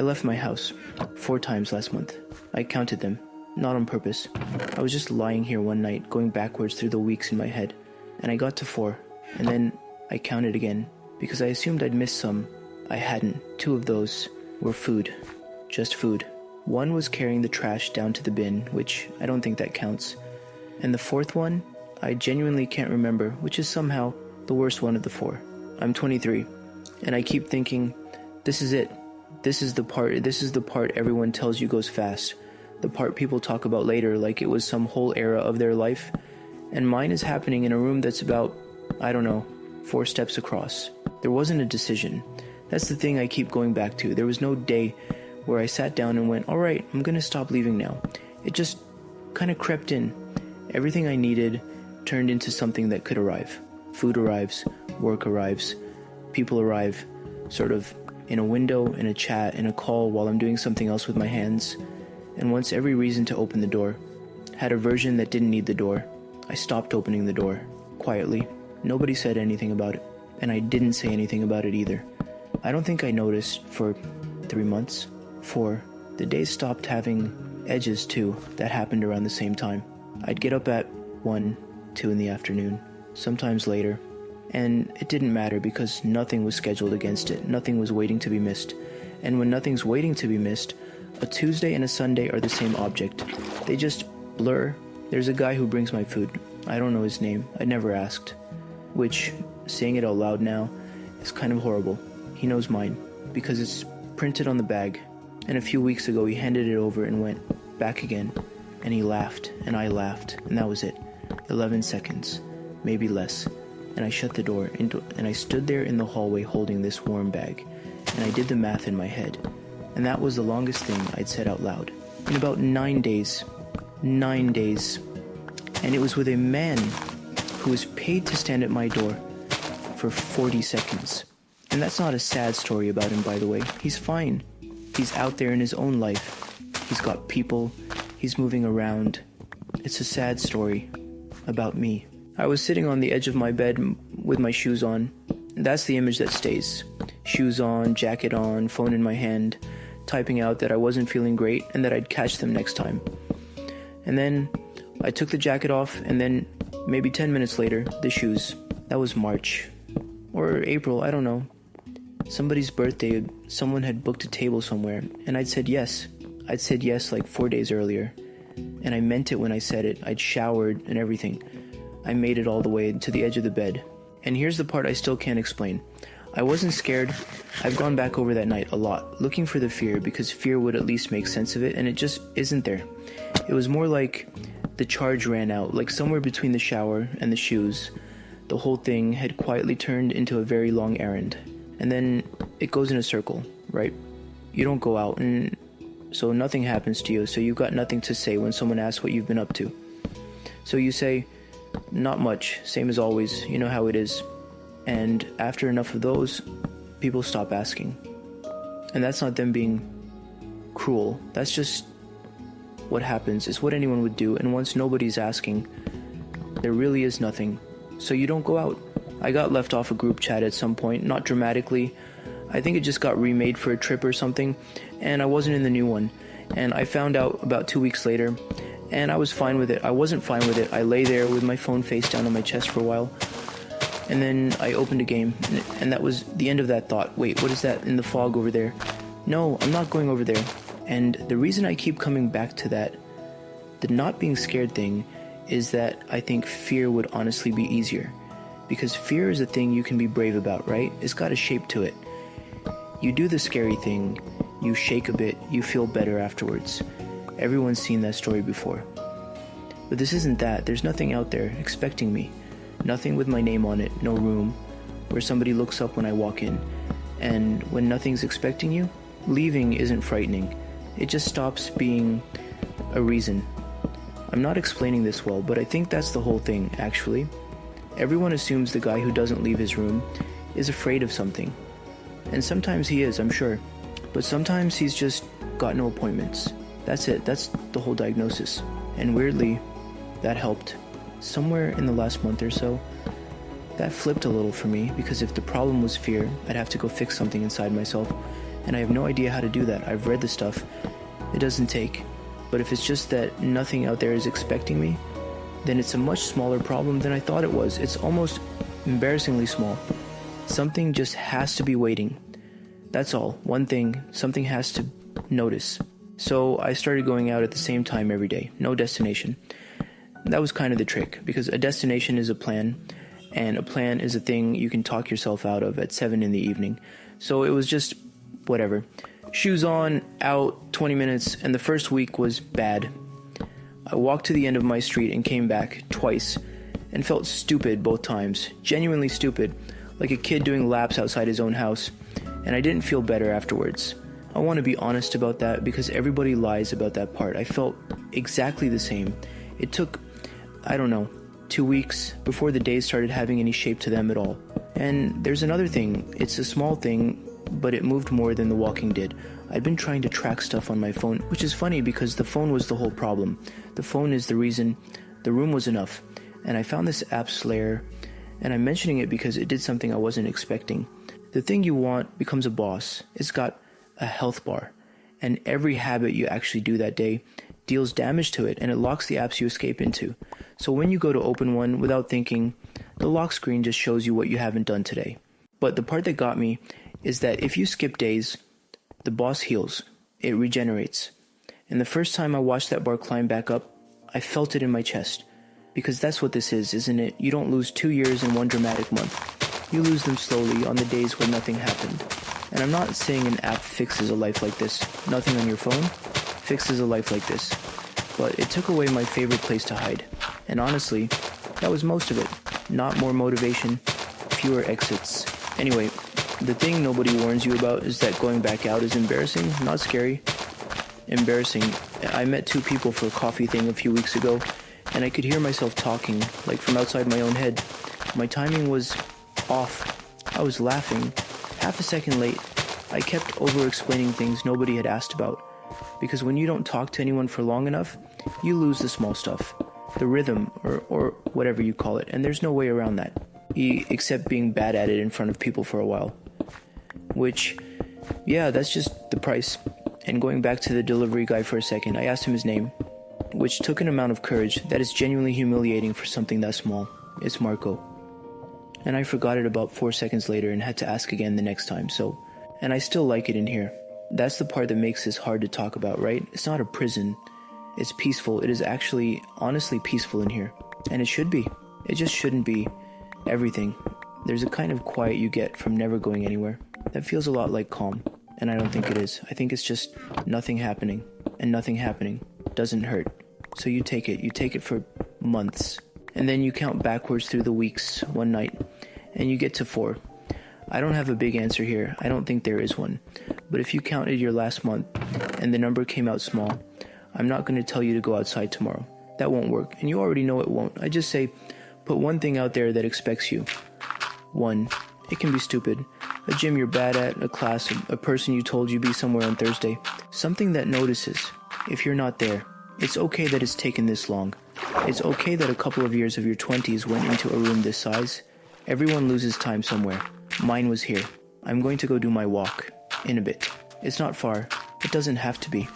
I left my house 4 times last month. I counted them, not on purpose. I was just lying here one night, going backwards through the weeks in my head, and I got to 4, and then I counted again, because I assumed I'd missed some. I hadn't. 2 of those were food. Just food. 1 was carrying the trash down to the bin, which I don't think that counts. And the 4th one, I genuinely can't remember, which is somehow the worst one of the 4. I'm 23, and I keep thinking, this is it. This is the part everyone tells you goes fast. The part people talk about later like it was some whole era of their life. And mine is happening in a room that's about, 4 steps across. There wasn't a decision. That's the thing I keep going back to. There was no day where I sat down and went, alright, I'm gonna stop leaving now. It just kind of crept in. Everything I needed turned into something that could arrive. Food arrives, work arrives, people arrive, sort of in a window, in a chat, in a call while I'm doing something else with my hands. And once every reason to open the door had a version that didn't need the door, I stopped opening the door, quietly. Nobody said anything about it, and I didn't say anything about it either. I don't think I noticed for 3 months. 4, the days stopped having edges too. That happened around the same time. I'd get up at 1, 2 in the afternoon, sometimes later, and it didn't matter because nothing was scheduled against it. Nothing was waiting to be missed. And when nothing's waiting to be missed, a Tuesday and a Sunday are the same object. They just blur. There's a guy who brings my food. I don't know his name. I never asked. Which, saying it out loud now, is kind of horrible. He knows mine, because it's printed on the bag. And a few weeks ago he handed it over and went, back again. And he laughed, and I laughed, and that was it. 11 seconds, maybe less. And I shut the door, and I stood there in the hallway holding this warm bag. And I did the math in my head. And that was the longest thing I'd said out loud. In about 9 days. 9 days. And it was with a man who was paid to stand at my door for 40 seconds. And that's not a sad story about him, by the way. He's fine. He's out there in his own life. He's got people. He's moving around. It's a sad story about me. I was sitting on the edge of my bed with my shoes on. That's the image that stays. Shoes on, jacket on, phone in my hand, typing out that I wasn't feeling great and that I'd catch them next time. And then I took the jacket off, and then maybe 10 minutes later, the shoes. That was March. Or April, I don't know. Somebody's birthday, someone had booked a table somewhere, and I'd said yes. I'd said yes like 4 days earlier. And I meant it when I said it. I'd showered and everything. I made it all the way to the edge of the bed. And here's the part I still can't explain. I wasn't scared. I've gone back over that night a lot, looking for the fear, because fear would at least make sense of it, and it just isn't there. It was more like the charge ran out, like somewhere between the shower and the shoes. The whole thing had quietly turned into a very long errand. And then it goes in a circle, right? You don't go out, and so nothing happens to you, so you've got nothing to say when someone asks what you've been up to. So you say, not much, same as always, you know how it is. And after enough of those, people stop asking. And that's not them being cruel. That's just what happens. It's what anyone would do. And once nobody's asking, there really is nothing. So you don't go out. I got left off a group chat at some point, not dramatically. I think it just got remade for a trip or something, and I wasn't in the new one. And I found out about 2 weeks later, and I was fine with it. I wasn't fine with it. I lay there with my phone face down on my chest for a while. And then I opened a game, and that was the end of that thought. Wait, what is that in the fog over there? No, I'm not going over there. And the reason I keep coming back to that, the not being scared thing, is that I think fear would honestly be easier. Because fear is a thing you can be brave about, right? It's got a shape to it. You do the scary thing, you shake a bit, you feel better afterwards. Everyone's seen that story before. But this isn't that. There's nothing out there expecting me. Nothing with my name on it, no room, where somebody looks up when I walk in. And when nothing's expecting you, leaving isn't frightening. It just stops being a reason. I'm not explaining this well, but I think that's the whole thing, actually. Everyone assumes the guy who doesn't leave his room is afraid of something. And sometimes he is, I'm sure. But sometimes he's just got no appointments. That's it, that's the whole diagnosis. And weirdly, that helped. Somewhere in the last month or so, that flipped a little for me, because if the problem was fear, I'd have to go fix something inside myself. And I have no idea how to do that. I've read the stuff. It doesn't take. But if it's just that nothing out there is expecting me, then it's a much smaller problem than I thought it was. It's almost embarrassingly small. Something just has to be waiting. That's all. One thing, something has to notice. So I started going out at the same time every day. No destination. That was kind of the trick, because a destination is a plan, and a plan is a thing you can talk yourself out of at 7 in the evening. So it was just whatever. Shoes on, out, 20 minutes, and the first week was bad. I walked to the end of my street and came back twice, and felt stupid both times. Genuinely stupid, like a kid doing laps outside his own house, and I didn't feel better afterwards. I want to be honest about that, because everybody lies about that part. I felt exactly the same. It took, 2 weeks before the days started having any shape to them at all. And there's another thing. It's a small thing, but it moved more than the walking did. I'd been trying to track stuff on my phone, which is funny because the phone was the whole problem. The phone is the reason the room was enough. And I found this app Slayer, and I'm mentioning it because it did something I wasn't expecting. The thing you want becomes a boss. It's got a health bar, and every habit you actually do that day deals damage to it, and it locks the apps you escape into. So when you go to open one without thinking, the lock screen just shows you what you haven't done today. But the part that got me is that if you skip days, the boss heals. It regenerates. And the first time I watched that bar climb back up, I felt it in my chest. Because that's what this is, isn't it? You don't lose 2 years in one dramatic month. You lose them slowly on the days where nothing happened. And I'm not saying an app fixes a life like this. Nothing on your phone fixes a life like this. But it took away my favorite place to hide. And honestly, that was most of it. Not more motivation, fewer exits. Anyway, the thing nobody warns you about is that going back out is embarrassing, not scary. Embarrassing. I met 2 people for a coffee thing a few weeks ago, and I could hear myself talking, like from outside my own head. My timing was off. I was laughing. Half a second late. I kept over-explaining things nobody had asked about. Because when you don't talk to anyone for long enough, you lose the small stuff. The rhythm, or whatever you call it, and there's no way around that. Except being bad at it in front of people for a while. Which, yeah, that's just the price. And going back to the delivery guy for a second, I asked him his name, which took an amount of courage that is genuinely humiliating for something that small. It's Marco. And I forgot it about 4 seconds later and had to ask again the next time, and I still like it in here. That's the part that makes this hard to talk about, right? It's not a prison. It's peaceful. It is actually, honestly peaceful in here. And it should be. It just shouldn't be everything. There's a kind of quiet you get from never going anywhere that feels a lot like calm. And I don't think it is. I think it's just nothing happening. And nothing happening doesn't hurt. So you take it. You take it for months. And then you count backwards through the weeks one night. And you get to 4. I don't have a big answer here. I don't think there is one. But if you counted your last month and the number came out small, I'm not going to tell you to go outside tomorrow. That won't work. And you already know it won't. I just say, put one thing out there that expects you. 1. It can be stupid. A gym you're bad at, a class, a person you told you'd be somewhere on Thursday. Something that notices if you're not there. It's okay that it's taken this long. It's okay that a couple of years of your 20s went into a room this size. Everyone loses time somewhere. Mine was here. I'm going to go do my walk. In a bit. It's not far. It doesn't have to be.